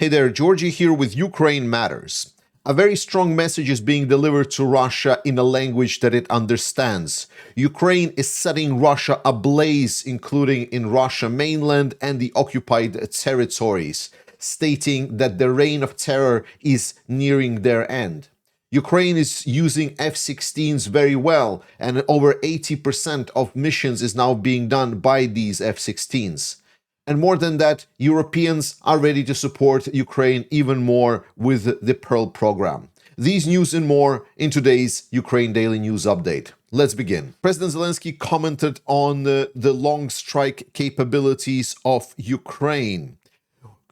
Hey there, Georgie here with Ukraine Matters. A very strong message is being delivered to Russia in a language that it understands. Ukraine is setting Russia ablaze, including in Russia mainland and the occupied territories, stating that the reign of terror is nearing their end. Ukraine is using F-16s very well, and over 80% of missions is now being done by these F-16s. And more than that, Europeans are ready to support Ukraine even more with the PURL program. These news and more in today's Ukraine Daily News Update. Let's begin. President Zelensky commented on the long strike capabilities of Ukraine.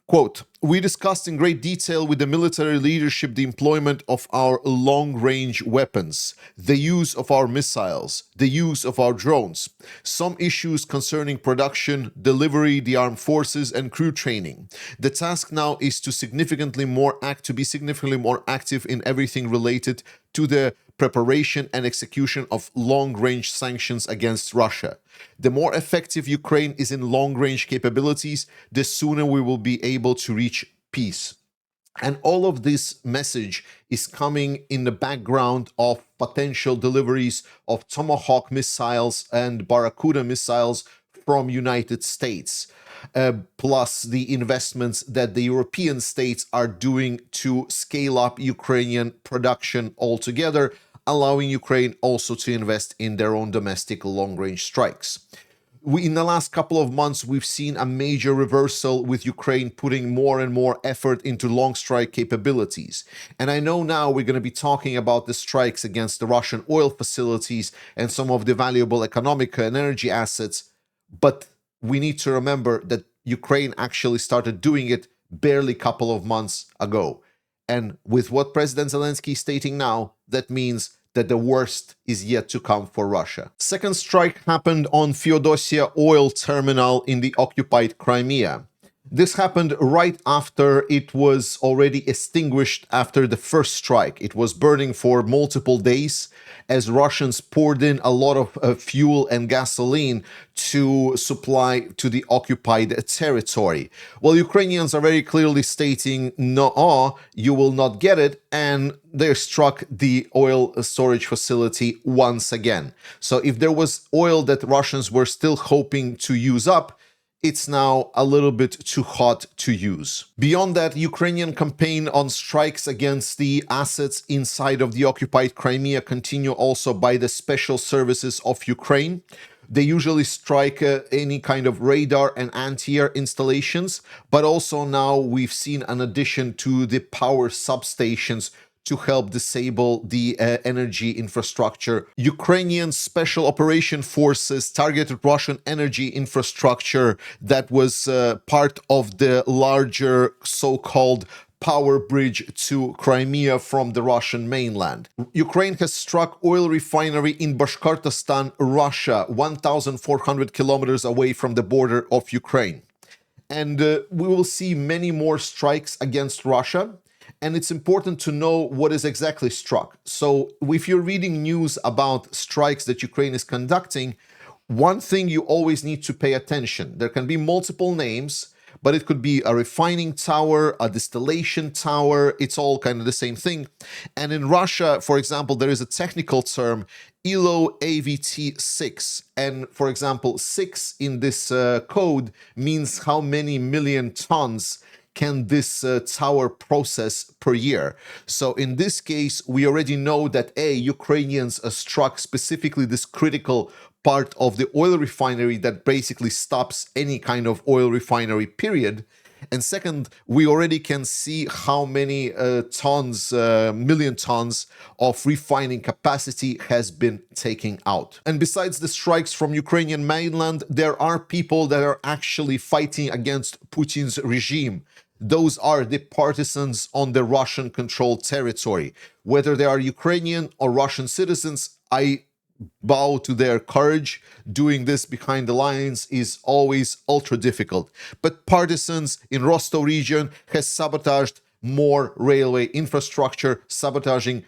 Quote, "We discussed in great detail with the military leadership the employment of our long-range weapons, the use of our missiles, the use of our drones, some issues concerning production, delivery, the armed forces, and crew training. The task now is to be significantly more active in everything related to the preparation and execution of long-range sanctions against Russia. The more effective Ukraine is in long-range capabilities, the sooner we will be able to reach peace." And all of this message is coming in the background of potential deliveries of Tomahawk missiles and Barracuda missiles from United States, plus the investments that the European states are doing to scale up Ukrainian production altogether, allowing Ukraine also to invest in their own domestic long-range strikes. In the last couple of months, we've seen a major reversal with Ukraine putting more and more effort into long strike capabilities. And I know now we're going to be talking about the strikes against the Russian oil facilities and some of the valuable economic and energy assets, but we need to remember that Ukraine actually started doing it barely a couple of months ago. And with what President Zelensky is stating now, that means that the worst is yet to come for Russia. Second strike happened on Feodosia oil terminal in the occupied Crimea. This happened right after it was already extinguished after the first strike. It was burning for multiple days as Russians poured in a lot of fuel and gasoline to supply to the occupied territory. Well, Ukrainians are very clearly stating, no, you will not get it, and they struck the oil storage facility once again. So if there was oil that Russians were still hoping to use up, it's now a little bit too hot to use. Beyond that, Ukrainian campaign on strikes against the assets inside of the occupied Crimea continue also by the special services of Ukraine. They usually strike any kind of radar and anti-air installations, but also now we've seen an addition to the power substations to help disable the energy infrastructure. Ukrainian Special Operation Forces targeted Russian energy infrastructure that was part of the larger so-called power bridge to Crimea from the Russian mainland. Ukraine has struck oil refinery in Bashkortostan, Russia, 1,400 kilometers away from the border of Ukraine. And we will see many more strikes against Russia. And it's important to know what is exactly struck. So if you're reading news about strikes that Ukraine is conducting, one thing you always need to pay attention. There can be multiple names, but it could be a refining tower, a distillation tower. It's all kind of the same thing. And in Russia, for example, there is a technical term, ILO AVT 6. And for example, 6 in this code means how many million tons can this tower process per year. So in this case, we already know that Ukrainians struck specifically this critical part of the oil refinery that basically stops any kind of oil refinery, period. And second, we already can see how many million tons of refining capacity has been taken out. And besides the strikes from Ukrainian mainland, there are people that are actually fighting against Putin's regime. Those are the partisans on the Russian-controlled territory. Whether they are Ukrainian or Russian citizens, I bow to their courage. Doing this behind the lines is always ultra difficult. But partisans in Rostov region has sabotaged more railway infrastructure, sabotaging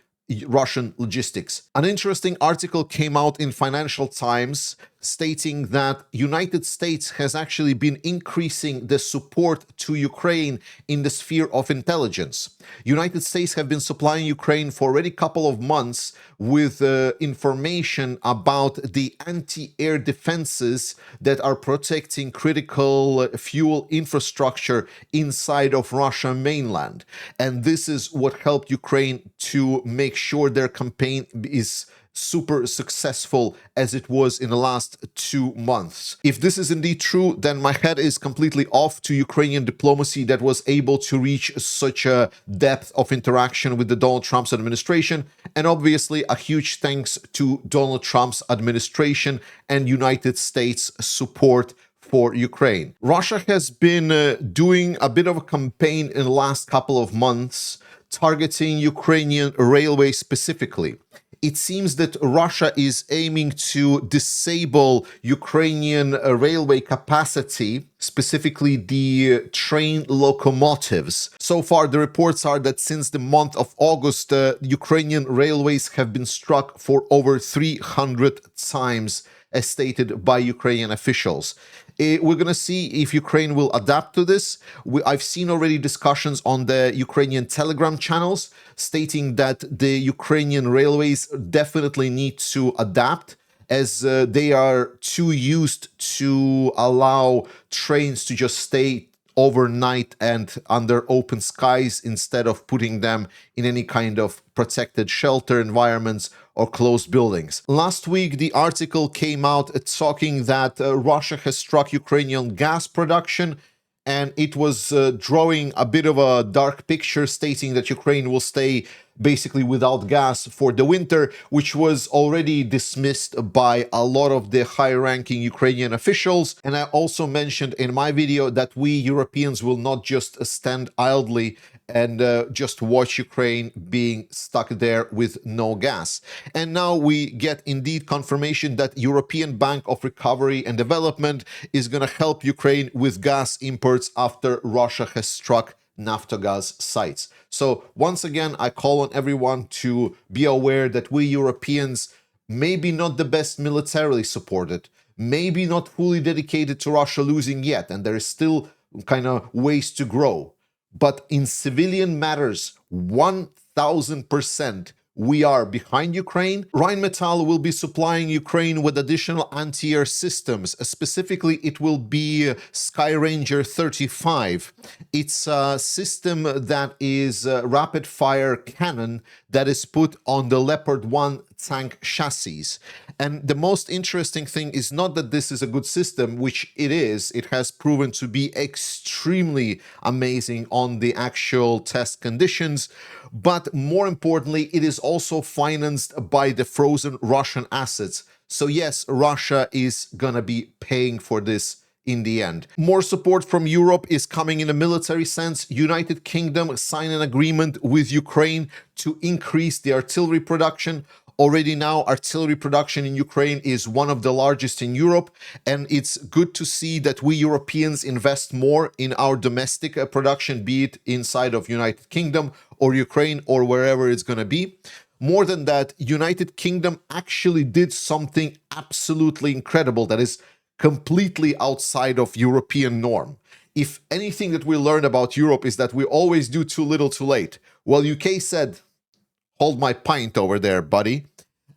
Russian logistics. An interesting article came out in Financial Times stating that United States has actually been increasing the support to Ukraine in the sphere of intelligence. United States have been supplying Ukraine for already a couple of months with information about the anti-air defenses that are protecting critical fuel infrastructure inside of Russia mainland. And this is what helped Ukraine to make sure their campaign is super successful as it was in the last 2 months. If this is indeed true, then my head is completely off to Ukrainian diplomacy that was able to reach such a depth of interaction with the Donald Trump's administration. And obviously a huge thanks to Donald Trump's administration and United States support for Ukraine. Russia has been doing a bit of a campaign in the last couple of months targeting Ukrainian railways specifically. It seems that Russia is aiming to disable Ukrainian railway capacity, specifically the train locomotives. So far, the reports are that since the month of August, Ukrainian railways have been struck for over 300 times, as stated by Ukrainian officials. We're going to see if Ukraine will adapt to this. I've seen already discussions on the Ukrainian Telegram channels stating that the Ukrainian railways definitely need to adapt, as they are too used to allow trains to just stay overnight and under open skies instead of putting them in any kind of protected shelter environments or closed buildings. Last week, the article came out talking that Russia has struck Ukrainian gas production, and it was drawing a bit of a dark picture, stating that Ukraine will stay basically without gas for the winter, which was already dismissed by a lot of the high-ranking Ukrainian officials. And I also mentioned in my video that we Europeans will not just stand idly and just watch Ukraine being stuck there with no gas. And now we get indeed confirmation that European Bank of Recovery and Development is going to help Ukraine with gas imports after Russia has struck Naftogaz sites. So once again, I call on everyone to be aware that we Europeans maybe not the best militarily supported, maybe not fully dedicated to Russia losing yet, and there is still kind of ways to grow. But in civilian matters, 1000% we are behind Ukraine. Rheinmetall will be supplying Ukraine with additional anti-air systems. Specifically, it will be Skyranger 35. It's a system that is a rapid-fire cannon that is put on the Leopard 1 tank chassis. And the most interesting thing is not that this is a good system, which it is. It has proven to be extremely amazing on the actual test conditions. But more importantly, it is also financed by the frozen Russian assets. So yes, Russia is gonna be paying for this in the end. More support from Europe is coming in a military sense. United Kingdom signed an agreement with Ukraine to increase the artillery production. Already now, artillery production in Ukraine is one of the largest in Europe, and it's good to see that we Europeans invest more in our domestic production, be it inside of United Kingdom or Ukraine or wherever it's going to be. More than that, United Kingdom actually did something absolutely incredible that is completely outside of European norm. If anything that we learn about Europe is that we always do too little too late. Well, UK said, hold my pint over there, buddy.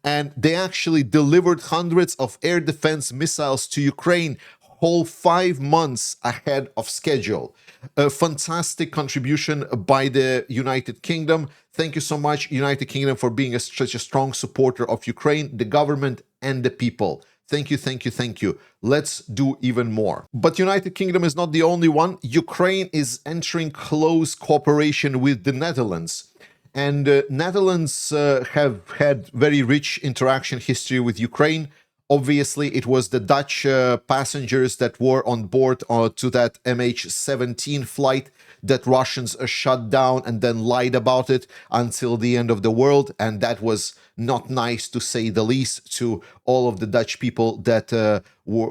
And they actually delivered hundreds of air defense missiles to Ukraine whole 5 months ahead of schedule. A fantastic contribution by the United Kingdom. Thank you so much, United Kingdom, for being such a strong supporter of Ukraine, the government, and the people. Thank you, thank you, thank you. Let's do even more. But United Kingdom is not the only one. Ukraine is entering close cooperation with the Netherlands. And Netherlands have had very rich interaction history with Ukraine. Obviously, it was the Dutch passengers that were on board to that MH17 flight that Russians shut down and then lied about it until the end of the world. And that was not nice, to say the least, to all of the Dutch people that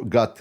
got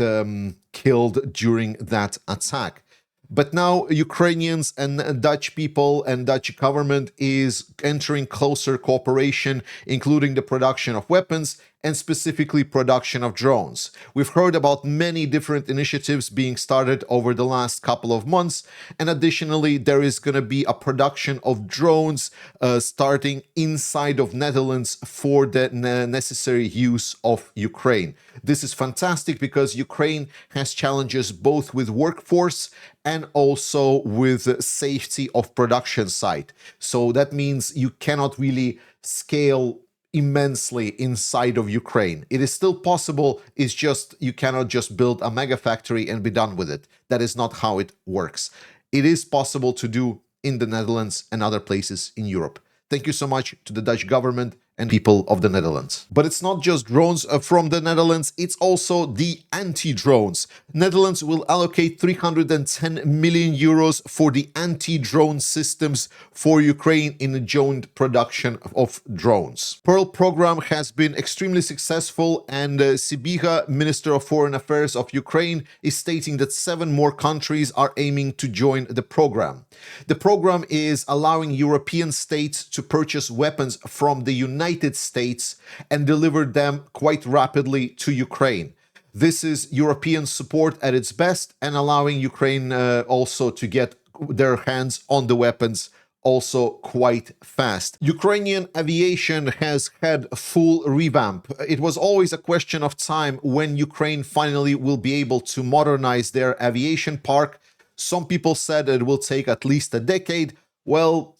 killed during that attack. But now Ukrainians and Dutch people and Dutch government is entering closer cooperation, including the production of weapons and specifically production of drones. We've heard about many different initiatives being started over the last couple of months, and additionally there is going to be a production of drones starting inside of Netherlands for the necessary use of Ukraine. This is fantastic because Ukraine has challenges both with workforce and also with safety of production site. So that means you cannot really scale immensely inside of Ukraine. It is still possible, it's just you cannot just build a mega factory and be done with it. That is not how it works. It is possible to do in the Netherlands and other places in Europe. Thank you so much to the Dutch government and people of the Netherlands. But it's not just drones from the Netherlands, it's also the anti-drones. Netherlands will allocate 310 million euros for the anti-drone systems for Ukraine in a joint production of drones. PURL program has been extremely successful, and Sybiha, Minister of Foreign Affairs of Ukraine, is stating that 7 more countries are aiming to join the program. The program is allowing European states to purchase weapons from the United States and deliver them quite rapidly to Ukraine. This is European support at its best and allowing Ukraine also to get their hands on the weapons also quite fast. Ukrainian aviation has had a full revamp. It was always a question of time when Ukraine finally will be able to modernize their aviation park. Some people said it will take at least a decade. Well,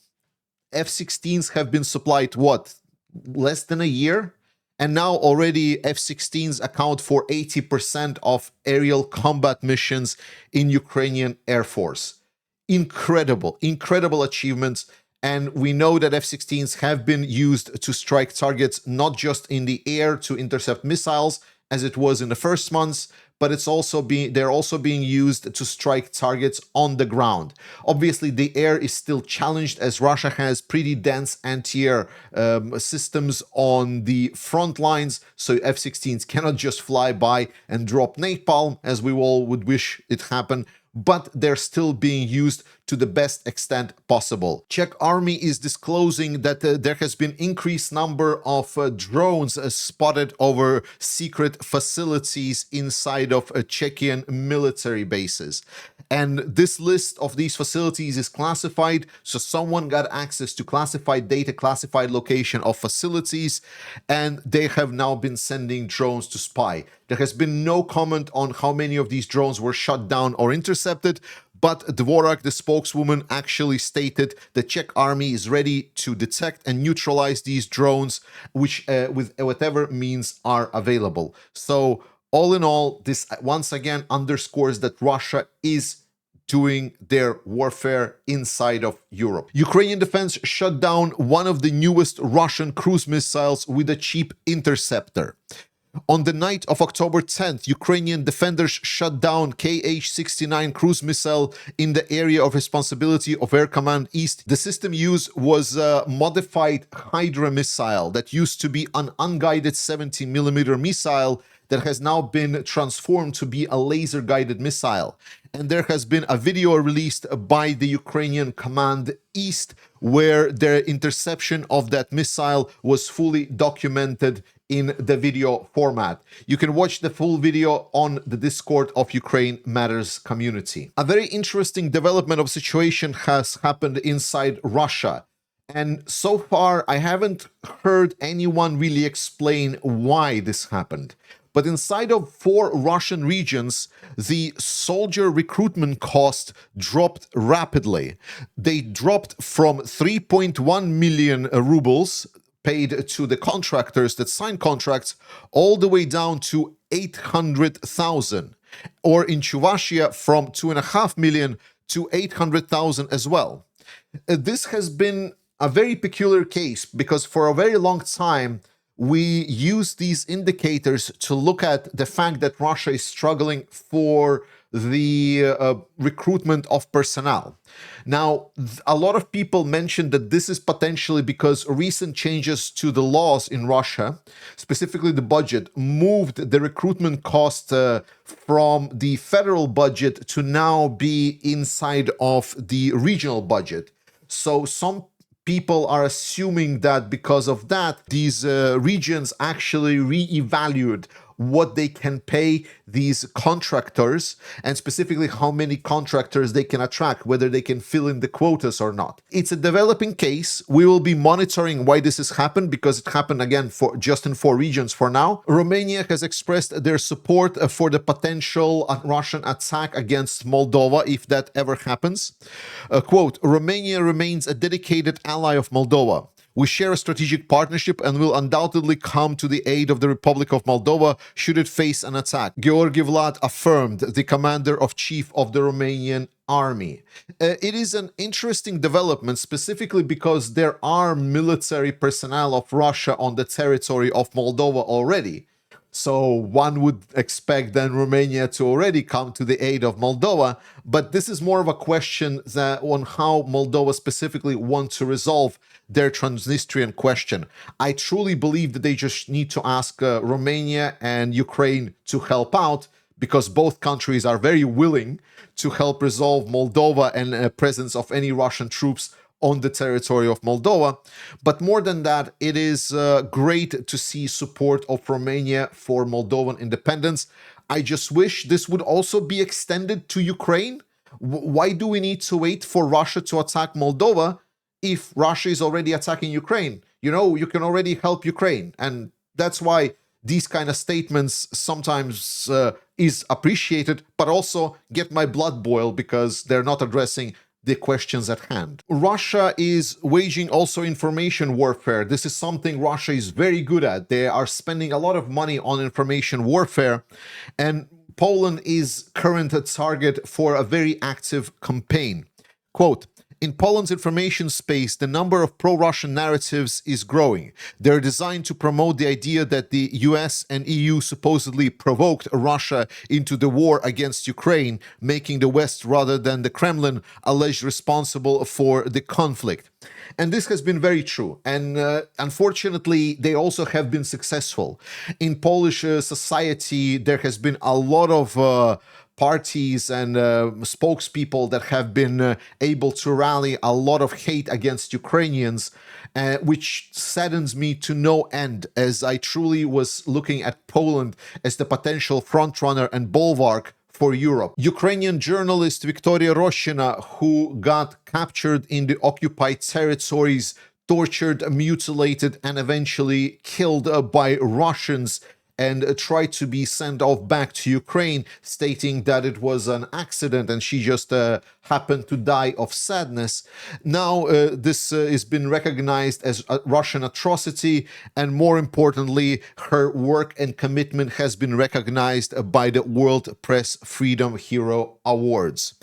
F-16s have been supplied, what, less than a year? And now already F-16s account for 80% of aerial combat missions in Ukrainian Air Force. Incredible, incredible achievements. And we know that F-16s have been used to strike targets not just in the air to intercept missiles, as it was in the first months, but they're also being used to strike targets on the ground. Obviously, the air is still challenged as Russia has pretty dense anti-air systems on the front lines, so F-16s cannot just fly by and drop napalm, as we all would wish it happened, but they're still being used to the best extent possible. Czech army is disclosing that there has been increased number of drones spotted over secret facilities inside of Czechian military bases. And this list of these facilities is classified, so someone got access to classified data, classified location of facilities, and they have now been sending drones to spy. There has been no comment on how many of these drones were shot down or intercepted, but Dvorak, the spokeswoman, actually stated the Czech army is ready to detect and neutralize these drones, which with whatever means are available. So all in all, this once again underscores that Russia is doing their warfare inside of Europe. Ukrainian defense shut down one of the newest Russian cruise missiles with a cheap interceptor. On the night of October 10th, Ukrainian defenders shut down Kh-69 cruise missile in the area of responsibility of Air Command East. The system used was a modified Hydra missile that used to be an unguided 70mm missile that has now been transformed to be a laser-guided missile. And there has been a video released by the Ukrainian Command East where their interception of that missile was fully documented in the video format. You can watch the full video on the Discord of Ukraine Matters community. A very interesting development of situation has happened inside Russia. And so far, I haven't heard anyone really explain why this happened. But inside of 4 Russian regions, the soldier recruitment cost dropped rapidly. They dropped from 3.1 million rubles paid to the contractors that signed contracts all the way down to 800,000. Or in Chuvashia, from 2.5 million to 800,000 as well. This has been a very peculiar case because for a very long time, we use these indicators to look at the fact that Russia is struggling for the recruitment of personnel. Now, a lot of people mentioned that this is potentially because recent changes to the laws in Russia, specifically the budget, moved the recruitment cost from the federal budget to now be inside of the regional budget. So some people are assuming that because of that, these regions actually reevaluate what they can pay these contractors, and specifically how many contractors they can attract, whether they can fill in the quotas or not. It's a developing case. We will be monitoring why this has happened, because it happened again for just in 4 regions for now. Romania has expressed their support for the potential Russian attack against Moldova if that ever happens. Quote, Romania remains a dedicated ally of Moldova. We share a strategic partnership and will undoubtedly come to the aid of the Republic of Moldova should it face an attack, Georgi Vlad affirmed, the commander-in-chief of the Romanian army. It is an interesting development, specifically because there are military personnel of Russia on the territory of Moldova already. So one would expect then Romania to already come to the aid of Moldova, but this is more of a question on how Moldova specifically want to resolve their Transnistrian question. I truly believe that they just need to ask Romania and Ukraine to help out, because both countries are very willing to help resolve Moldova and presence of any Russian troops on the territory of Moldova. But more than that, it is great to see support of Romania for Moldovan independence. I just wish this would also be extended to Ukraine. Why do we need to wait for Russia to attack Moldova if Russia is already attacking Ukraine? You know, you can already help Ukraine. And that's why these kind of statements sometimes is appreciated, but also get my blood boiled because they're not addressing the questions at hand. Russia is waging also information warfare. This is something Russia is very good at. They are spending a lot of money on information warfare, and Poland is current target for a very active campaign. Quote, in Poland's information space, the number of pro-Russian narratives is growing. They're designed to promote the idea that the US and EU supposedly provoked Russia into the war against Ukraine, making the West rather than the Kremlin alleged responsible for the conflict. And this has been very true. And unfortunately, they also have been successful. In Polish society, there has been a lot of parties and spokespeople that have been able to rally a lot of hate against Ukrainians, which saddens me to no end, as I truly was looking at Poland as the potential frontrunner and bulwark for Europe. Ukrainian journalist Viktoria Roschyna, who got captured in the occupied territories, tortured, mutilated, and eventually killed by Russians, and tried to be sent off back to Ukraine, stating that it was an accident and she just happened to die of sadness. Now this has been recognized as a Russian atrocity, and more importantly, her work and commitment has been recognized by the World Press Freedom Hero Awards.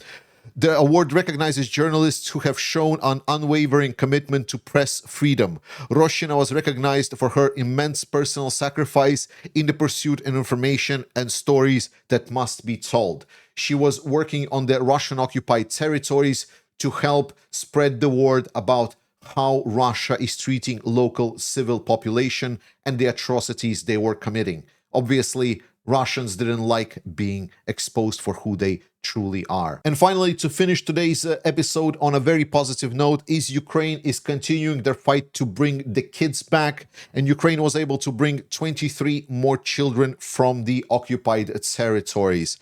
The award recognizes journalists who have shown an unwavering commitment to press freedom. Roschyna was recognized for her immense personal sacrifice in the pursuit of information and stories that must be told. She was working on the Russian-occupied territories to help spread the word about how Russia is treating local civil population and the atrocities they were committing. Obviously, Russians didn't like being exposed for who they truly are. And finally, to finish today's episode on a very positive note, is Ukraine is continuing their fight to bring the kids back, and Ukraine was able to bring 23 more children from the occupied territories.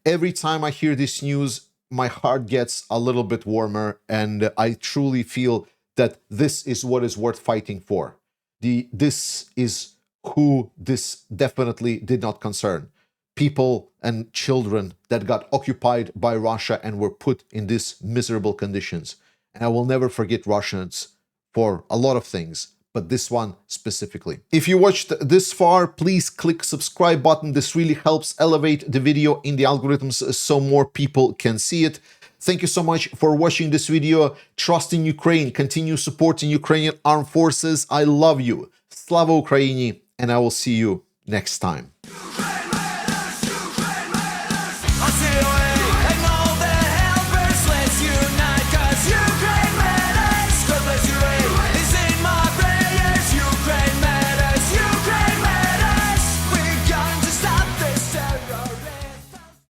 Every time I hear this news, my heart gets a little bit warmer, and I truly feel that this is what is worth fighting for. This is who this definitely did not concern. People and children that got occupied by Russia and were put in these miserable conditions. And I will never forget Russians for a lot of things, but this one specifically. If you watched this far, please click subscribe button. This really helps elevate the video in the algorithms so more people can see it. Thank you so much for watching this video. Trust in Ukraine. Continue supporting Ukrainian armed forces. I love you. Slava Ukraini. And I will see you next time.